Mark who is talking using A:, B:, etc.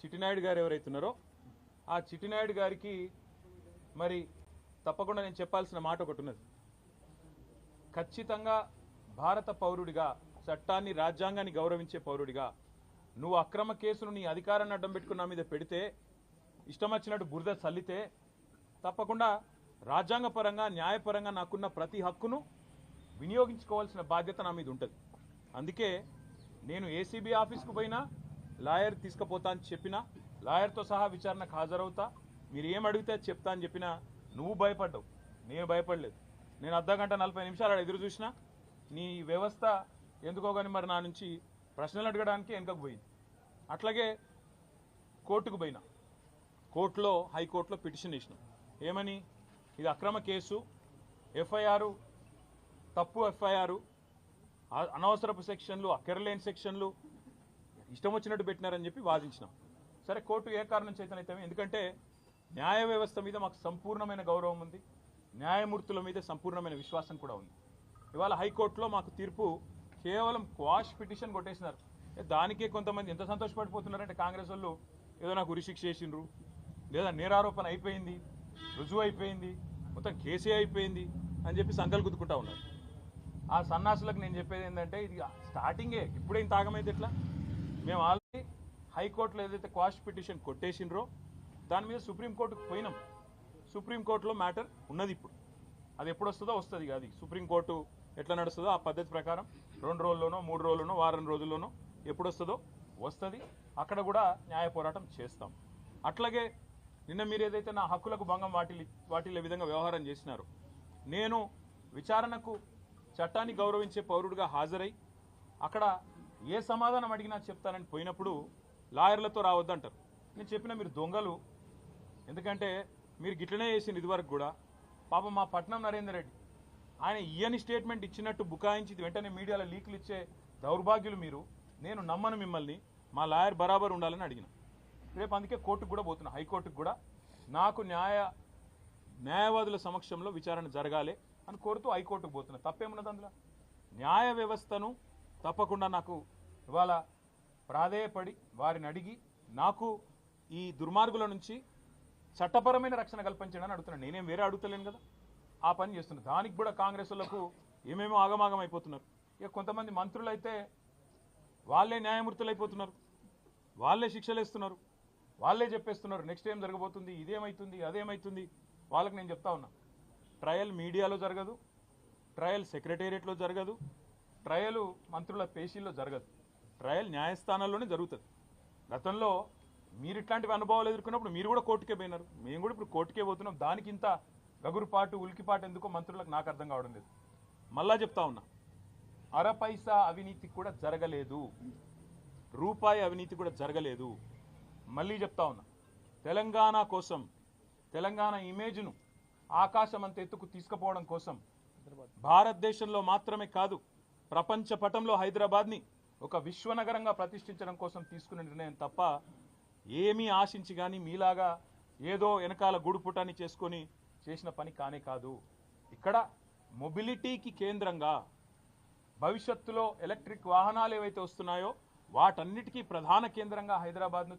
A: చిట్టినాయుడు గారు ఎవరైతున్నారో ఆ చిట్టినాయుడు గారికి మరి తప్పకుండా నేను చెప్పాల్సిన మాట ఒకటి ఉన్నది. ఖచ్చితంగా భారత పౌరుడిగా, చట్టాన్ని రాజ్యాంగాన్ని గౌరవించే పౌరుడిగా నువ్వు అక్రమ కేసును నీ అధికారాన్ని అడ్డం పెట్టుకుని నా మీద పెడితే, ఇష్టం వచ్చినట్టు బురద చల్లితే తప్పకుండా రాజ్యాంగపరంగా న్యాయపరంగా నాకున్న ప్రతి హక్కును వినియోగించుకోవాల్సిన బాధ్యత నా మీద ఉంటుంది. అందుకే నేను ఏసీబీ ఆఫీస్కు పోయినా లాయర్ తీసుకుపోతా అని చెప్పినా, లాయర్తో సహా విచారణకు హాజరవుతా, మీరు ఏం అడిగితే చెప్తా అని చెప్పినా నువ్వు భయపడ్డావు, నేను భయపడలేదు. నేను అర్ధగంట 40 నిమిషాలు ఎదురు చూసినా నీ వ్యవస్థ ఎందుకో కానీ మరి నా నుంచి ప్రశ్నలు అడగడానికి వెనుకకు పోయింది. అట్లాగే కోర్టుకు పోయినా, కోర్టులో హైకోర్టులో పిటిషన్ వేసినాం. ఏమని? ఇది అక్రమ కేసు, ఎఫ్ఐఆర్ తప్పు, ఎఫ్ఐఆర్ అనవసరపు సెక్షన్లు, అక్కరలేని సెక్షన్లు ఇష్టం వచ్చినట్టు పెట్టినారని చెప్పి వాదించినాం. సరే, కోర్టు ఏ కారణం చేతనైతే, ఎందుకంటే న్యాయ వ్యవస్థ మీద మాకు సంపూర్ణమైన గౌరవం ఉంది, న్యాయమూర్తుల మీద సంపూర్ణమైన విశ్వాసం కూడా ఉంది. ఇవాళ హైకోర్టులో మాకు తీర్పు కేవలం క్వాష్ పిటిషన్ కొట్టేసినారు. దానికే కొంతమంది ఎంత సంతోషపడిపోతున్నారంటే, కాంగ్రెస్ వాళ్ళు ఏదో నాకు ఉరిశిక్ష చేసిండ్రు, లేదా నేరారోపణ అయిపోయింది, రుజువు అయిపోయింది, మొత్తం కేసే అయిపోయింది అని చెప్పి సంకలు గుద్దుకుంటా ఉన్నారు. ఆ సన్నాసులకు నేను చెప్పేది ఏంటంటే, ఇది స్టార్టింగే, ఇప్పుడేం తాగమైతే ఎట్లా? మేము ఆల్రెడీ హైకోర్టులో ఏదైతే క్వాష్ పిటిషన్ కొట్టేసినరో దాని మీద సుప్రీంకోర్టుకు పోయినాం. సుప్రీంకోర్టులో మ్యాటర్ ఉన్నది. ఇప్పుడు అది ఎప్పుడు వస్తుందో వస్తుంది. అది సుప్రీంకోర్టు ఎట్లా నడుస్తుందో ఆ పద్ధతి ప్రకారం 2 రోజుల్లోనో 3 రోజుల్లోనో వారం రోజుల్లోనో ఎప్పుడు వస్తుందో వస్తుంది. అక్కడ కూడా న్యాయ పోరాటం చేస్తాం. అట్లాగే నిన్న మీరు ఏదైతే నా హక్కులకు భంగం వాటిల్లే విధంగా వ్యవహారం చేసినారో, నేను విచారణకు చట్టాన్ని గౌరవించే పౌరుడిగా హాజరై అక్కడ ఏ సమాధానం అడిగినా చెప్తానని పోయినప్పుడు లాయర్లతో రావద్దంటారు. నేను చెప్పిన మీరు దొంగలు, ఎందుకంటే మీరు గిట్లనే చేసింది ఇదివరకు కూడా. పాపం మా పట్నం నరేందర్ రెడ్డి ఆయన ఇయ్యని స్టేట్మెంట్ ఇచ్చినట్టు బుకాయించి వెంటనే మీడియాలో లీకులు ఇచ్చే దౌర్భాగ్యులు మీరు. నేను నమ్మను మిమ్మల్ని, మా లాయర్ బరాబర్ ఉండాలని అడిగిన. రేపు అందుకే కోర్టుకు కూడా పోతున్నా, హైకోర్టుకు కూడా. నాకు న్యాయవాదుల సమక్షంలో విచారణ జరగాలి అని కోరుతూ హైకోర్టుకు పోతున్నా. తప్పేమున్నది అందులో? న్యాయ వ్యవస్థను తప్పకుండా నాకు ఇవాళ ప్రాధేయపడి వారిని అడిగి నాకు ఈ దుర్మార్గుల నుంచి చట్టపరమైన రక్షణ కల్పించడానికి అడుగుతున్నాను. నేనేం వేరే అడుగుతలేను కదా, ఆ పని చేస్తున్నాను. దానికి కూడా కాంగ్రెస్ వాళ్ళకు ఏమేమో ఆగమాగం అయిపోతున్నారు. ఇక కొంతమంది మంత్రులు అయితే వాళ్ళే న్యాయమూర్తులు అయిపోతున్నారు, వాళ్ళే శిక్షలు ఇస్తున్నారు, వాళ్ళే చెప్పేస్తున్నారు నెక్స్ట్ ఏం జరగబోతుంది, ఇదేమవుతుంది అదేమవుతుంది. వాళ్ళకి నేను చెప్తా ఉన్నా, ట్రయల్ మీడియాలో జరగదు, ట్రయల్ సెక్రటేరియట్లో జరగదు, ట్రయల్ మంత్రుల పేషీల్లో జరగదు, ట్రయల్ న్యాయస్థానాల్లోనే జరుగుతుంది. గతంలో మీరు ఇట్లాంటివి అనుభవాలు ఎదుర్కొన్నప్పుడు మీరు కూడా కోర్టుకే పోయినారు, మేము కూడా ఇప్పుడు కోర్టుకే పోతున్నాం. దానికి ఇంత గగురుపాటు ఉలికిపాటు ఎందుకో మంత్రులకు నాకు అర్థం కావడం లేదు. మళ్ళా చెప్తా ఉన్నా, అరపైసా అవినీతి కూడా జరగలేదు, రూపాయి అవినీతి కూడా జరగలేదు. మళ్ళీ చెప్తా ఉన్నా, తెలంగాణ కోసం, తెలంగాణ ఇమేజ్ను ఆకాశం అంత ఎత్తుకు తీసుకుపోవడం కోసం, భారతదేశంలో మాత్రమే కాదు ప్రపంచ పటంలో హైదరాబాద్ని ఒక విశ్వనగరంగా ప్రతిష్ఠించడం కోసం తీసుకునే నిర్ణయం తప్ప ఏమీ ఆశించి కానీ మీలాగా ఏదో వెనకాల గుడుపుటాన్ని చేసుకొని చేసిన పని కానే కాదు. ఇక్కడ మొబిలిటీకి కేంద్రంగా భవిష్యత్తులో ఎలక్ట్రిక్ వాహనాలు ఏవైతే వస్తున్నాయో వాటన్నిటికీ ప్రధాన కేంద్రంగా హైదరాబాద్ను